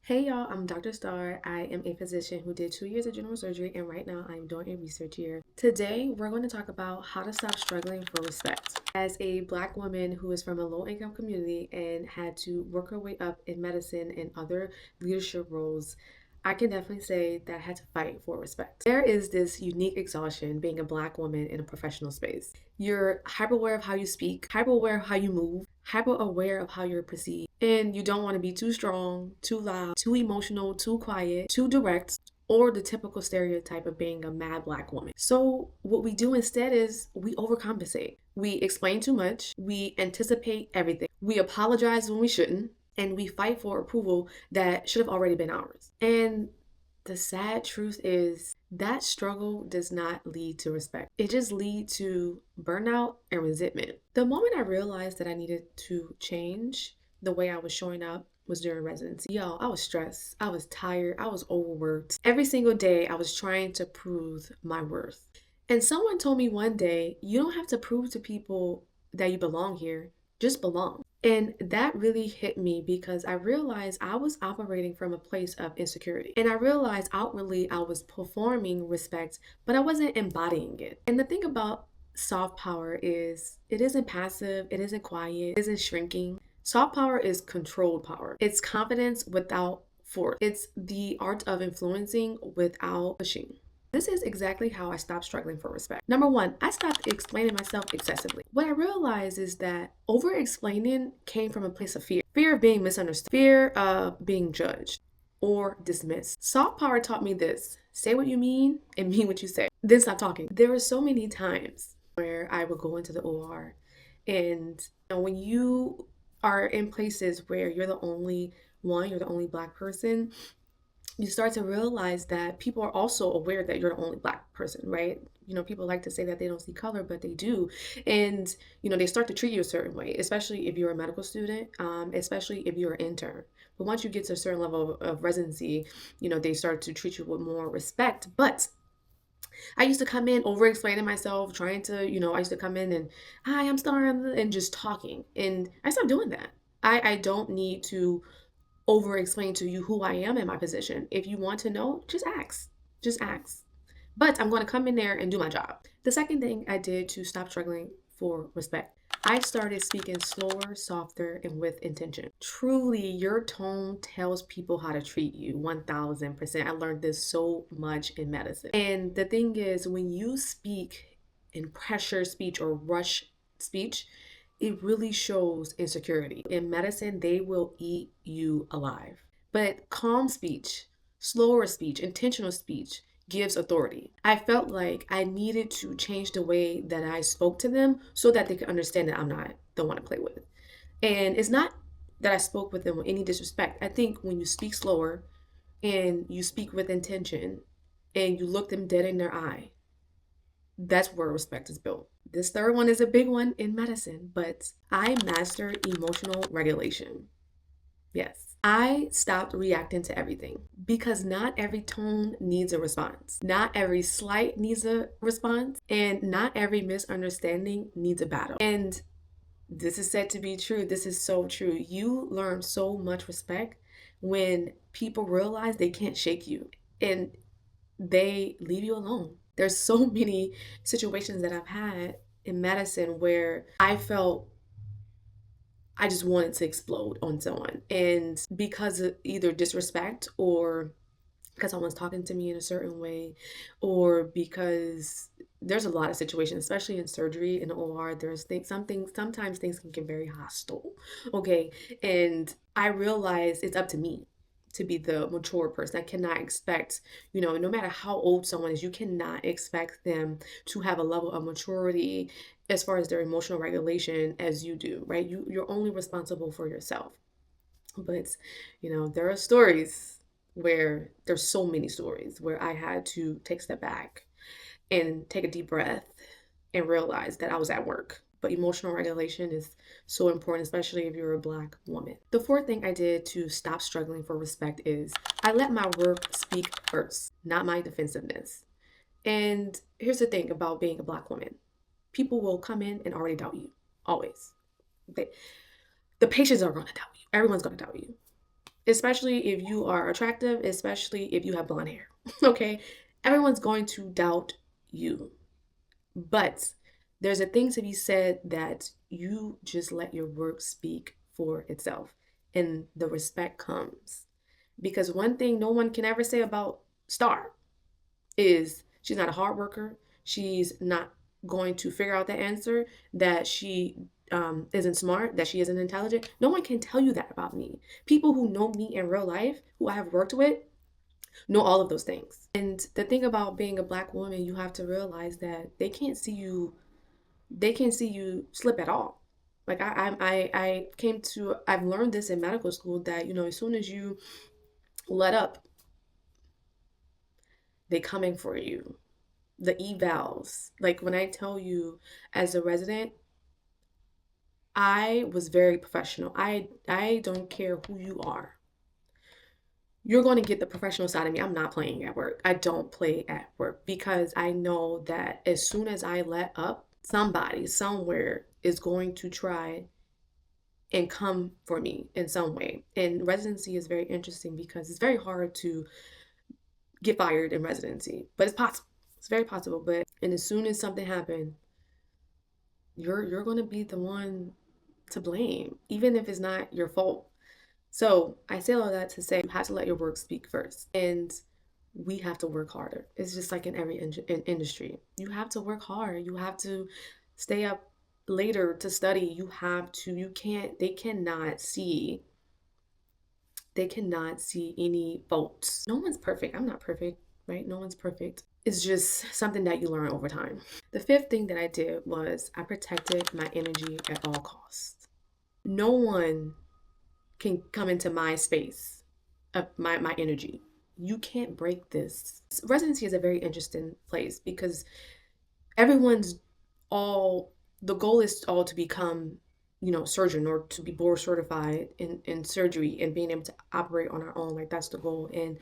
Hey y'all, I'm Dr. Star. I am a physician who did 2 years of general surgery, and right now I'm doing a research year. Today, we're going to talk about how to stop struggling for respect. As a Black woman who is from a low income community and had to work her way up in medicine and other leadership roles, I can definitely say that I had to fight for respect. There is this unique exhaustion being a Black woman in a professional space. You're hyper aware of how you speak, hyper aware of how you move, hyper aware of how you're perceived. And you don't want to be too strong, too loud, too emotional, too quiet, too direct, or the typical stereotype of being a mad Black woman. So, what we do instead is we overcompensate. We explain too much, we anticipate everything, we apologize when we shouldn't, and we fight for approval that should have already been ours. And the sad truth is that struggle does not lead to respect. It just leads to burnout and resentment. The moment I realized that I needed to change the way I was showing up was during residency. Yo, I was stressed. I was tired. I was overworked. Every single day, I was trying to prove my worth. And someone told me one day, you don't have to prove to people that you belong here, just belong. And that really hit me because I realized I was operating from a place of insecurity. And I realized outwardly I was performing respect, but I wasn't embodying it. And the thing about soft power is it isn't passive, it isn't quiet, it isn't shrinking. Soft power is controlled power. It's confidence without force. It's the art of influencing without pushing. This is exactly how I stopped struggling for respect. Number one, I stopped explaining myself excessively. What I realized is that over explaining came from a place of fear. Fear of being misunderstood, fear of being judged or dismissed. Soft power taught me this: say what you mean and mean what you say. Then stop talking. There were so many times where I would go into the OR and when you are in places where you're the only one, you're the only Black person, you start to realize that people are also aware that you're the only Black person, right? People like to say that they don't see color, but they do. And, they start to treat you a certain way, especially if you're a medical student, especially if you're an intern. But once you get to a certain level of residency, they start to treat you with more respect. But I used to come in over explaining myself, trying to, I used to come in and, hi, I'm Star, and just talking. And I stopped doing that. I don't need to over explain to you who I am in my position. If you want to know, just ask. Just ask. But I'm going to come in there and do my job. The second thing I did to stop struggling for respect, I started speaking slower, softer, and with intention. Truly, your tone tells people how to treat you 1000%. I learned this so much in medicine. And the thing is, when you speak in pressure speech or rush speech, it really shows insecurity. In medicine, they will eat you alive. But calm speech, slower speech, intentional speech gives authority. I felt like I needed to change the way that I spoke to them so that they could understand that I'm not the one to play with. And it's not that I spoke with them with any disrespect. I think when you speak slower and you speak with intention and you look them dead in their eye, that's where respect is built. This third one is a big one in medicine, but I mastered emotional regulation. Yes. I stopped reacting to everything because not every tone needs a response. Not every slight needs a response, and not every misunderstanding needs a battle. And this is said to be true. This is so true. You learn so much respect when people realize they can't shake you and they leave you alone. There's so many situations that I've had in medicine where I felt I just wanted to explode on someone. And because of either disrespect or because someone's talking to me in a certain way, or because there's a lot of situations, especially in surgery in the OR, there's things, sometimes things can get very hostile. Okay. And I realize it's up to me to be the mature person. I cannot expect, no matter how old someone is, you cannot expect them to have a level of maturity as far as their emotional regulation as you do, right? You're only responsible for yourself. But, there are stories where there's so many stories where I had to take a step back and take a deep breath and realize that I was at work. But emotional regulation is so important, especially if you're a Black woman. The fourth thing I did to stop struggling for respect is I let my work speak first, not my defensiveness. And here's the thing about being a Black woman: people will come in and already doubt you, always. The patients are going to doubt you. Everyone's going to doubt you. especially if you are attractive, especially if you have blonde hair. Okay? Everyone's going to doubt you. But there's a thing to be said that you just let your work speak for itself and the respect comes. Because one thing no one can ever say about Star is she's not a hard worker. She's not going to figure out the answer, that she isn't smart, that she isn't intelligent. No one can tell you that about me. People who know me in real life, who I have worked with, know all of those things. And the thing about being a black woman, you have to realize that they can't see you slip at all. Like I've learned this in medical school that, as soon as you let up, they coming for you. The evals. Like when I tell you, as a resident, I was very professional. I don't care who you are. You're going to get the professional side of me. I'm not playing at work. I don't play at work because I know that as soon as I let up, somebody somewhere is going to try and come for me in some way. And residency is very interesting because it's very hard to get fired in residency, but it's possible. It's very possible. But and as soon as something happens, you're going to be the one to blame, even if it's not your fault. So I say all that to say you have to let your work speak first, and we have to work harder. It's just like in every industry. You have to work hard. You have to stay up later to study. You have to. You can't. They cannot see any faults. No one's perfect. I'm not perfect, right? No one's perfect. It's just something that you learn over time. The fifth thing that I did was I protected my energy at all costs. No one can come into my space of my energy. You can't break this. Residency is a very interesting place because everyone's all the goal is all to become surgeon or to be board certified in surgery and being able to operate on our own. Like that's the goal. And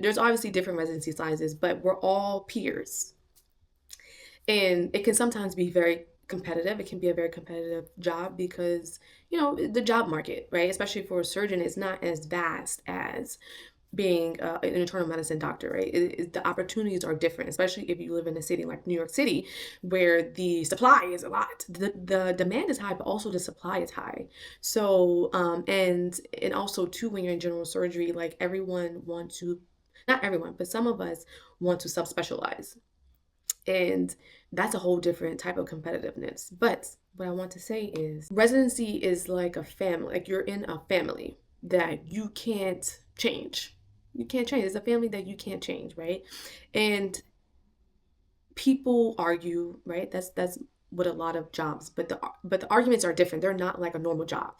there's obviously different residency sizes, but we're all peers, and it can sometimes be very competitive. It can be a very competitive job because the job market, right, especially for a surgeon, is not as vast as being an internal medicine doctor, right? The opportunities are different, especially if you live in a city like New York City, where the supply is a lot. The demand is high, but also the supply is high. So, and also too, when you're in general surgery, like everyone wants to, not everyone, but some of us want to subspecialize, and that's a whole different type of competitiveness. But what I want to say is residency is like a family. Like you're in a family that you can't change. You can't change. It's a family that you can't change, right? And people argue, right? That's what a lot of jobs, but the arguments are different. They're not like a normal job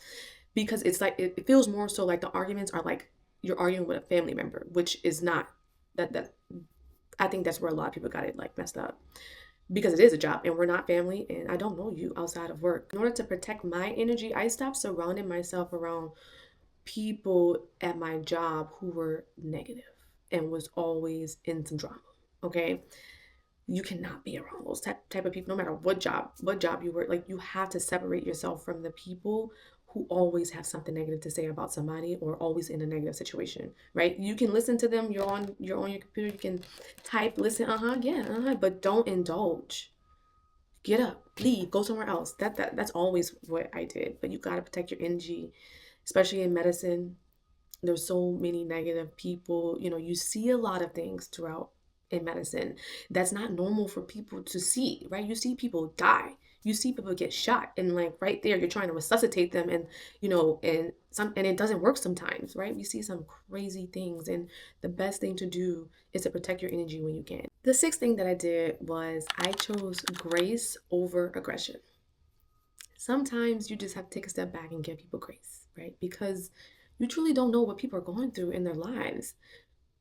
because it's like it feels more so like the arguments are like you're arguing with a family member, which is not that I think that's where a lot of people got it like messed up, because it is a job and we're not family and I don't know you outside of work. In order to protect my energy, I stopped surrounding myself around people at my job who were negative and was always in some drama. Okay? You cannot be around those type of people no matter what job you work. Like you have to separate yourself from the people who always have something negative to say about somebody or always in a negative situation, right? You can listen to them, you're on your computer, you can type, listen, but don't indulge. Get up, leave, go somewhere else. That's always what I did. But you got to protect your energy, especially in medicine. There's so many negative people. You see a lot of things throughout in medicine that's not normal for people to see, right? You see people die, you see people get shot, and like right there you're trying to resuscitate them, and and it doesn't work sometimes, right? We see some crazy things, and the best thing to do is to protect your energy when you can. The sixth thing that I did was I chose grace over aggression. Sometimes you just have to take a step back and give people grace, right? Because you truly don't know what people are going through in their lives.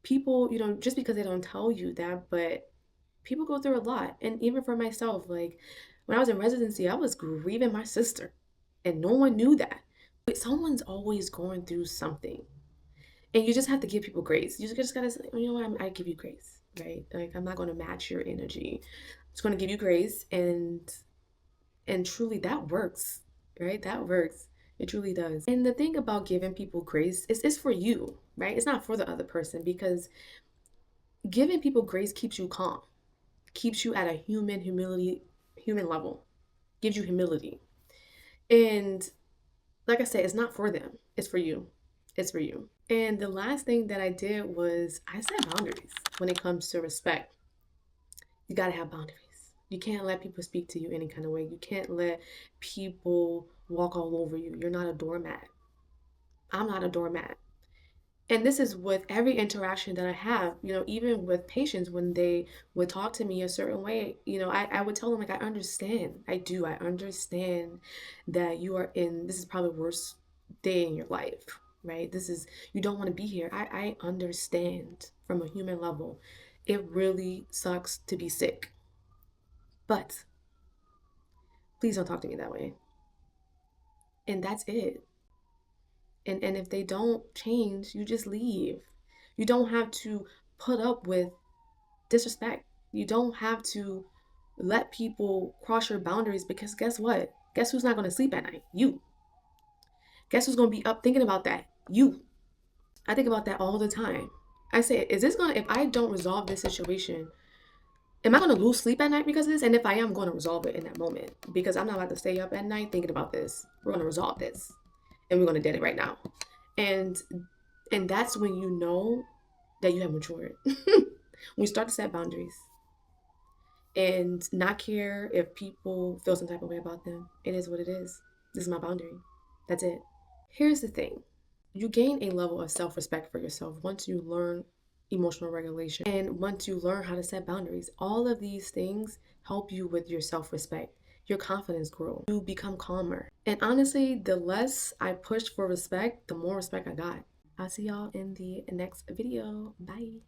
People, just because they don't tell you that, but people go through a lot. And even for myself, like when I was in residency, I was grieving my sister and no one knew that. But someone's always going through something. And you just have to give people grace. You just gotta say, you know what, I give you grace, right? Like I'm not gonna match your energy. I'm just gonna give you grace, and truly that works, right? That works. It truly does. And the thing about giving people grace is it's for you, right? It's not for the other person, because giving people grace keeps you calm, keeps you at a human level, gives you humility. And like I said, it's not for them, it's for you. It's for you. And the last thing that I did was I set boundaries when it comes to respect. You got to have boundaries. You can't let people speak to you any kind of way. You can't let people walk all over you. You're not a doormat. I'm not a doormat. And this is with every interaction that I have, even with patients when they would talk to me a certain way, I would tell them, like, I understand. I do. I understand that this is probably the worst day in your life, right? You don't want to be here. I understand from a human level. It really sucks to be sick, but please don't talk to me that way. And that's it. And if they don't change, you just leave. You don't have to put up with disrespect. You don't have to let people cross your boundaries, because guess what? Guess who's not going to sleep at night? You. Guess who's going to be up thinking about that? You. I think about that all the time. I say, if I don't resolve this situation, am I going to lose sleep at night because of this? And if I am, I'm going to resolve it in that moment, because I'm not about to stay up at night thinking about this. We're going to resolve this, and we're going to get it right now. And that's when you know that you have matured. When you start to set boundaries and not care if people feel some type of way about them. It is what it is. This is my boundary. That's it. Here's the thing. You gain a level of self-respect for yourself once you learn emotional regulation and once you learn how to set boundaries. All of these things help you with your self-respect. Your confidence grows. You become calmer. And honestly, the less I pushed for respect, the more respect I got. I'll see y'all in the next video. Bye.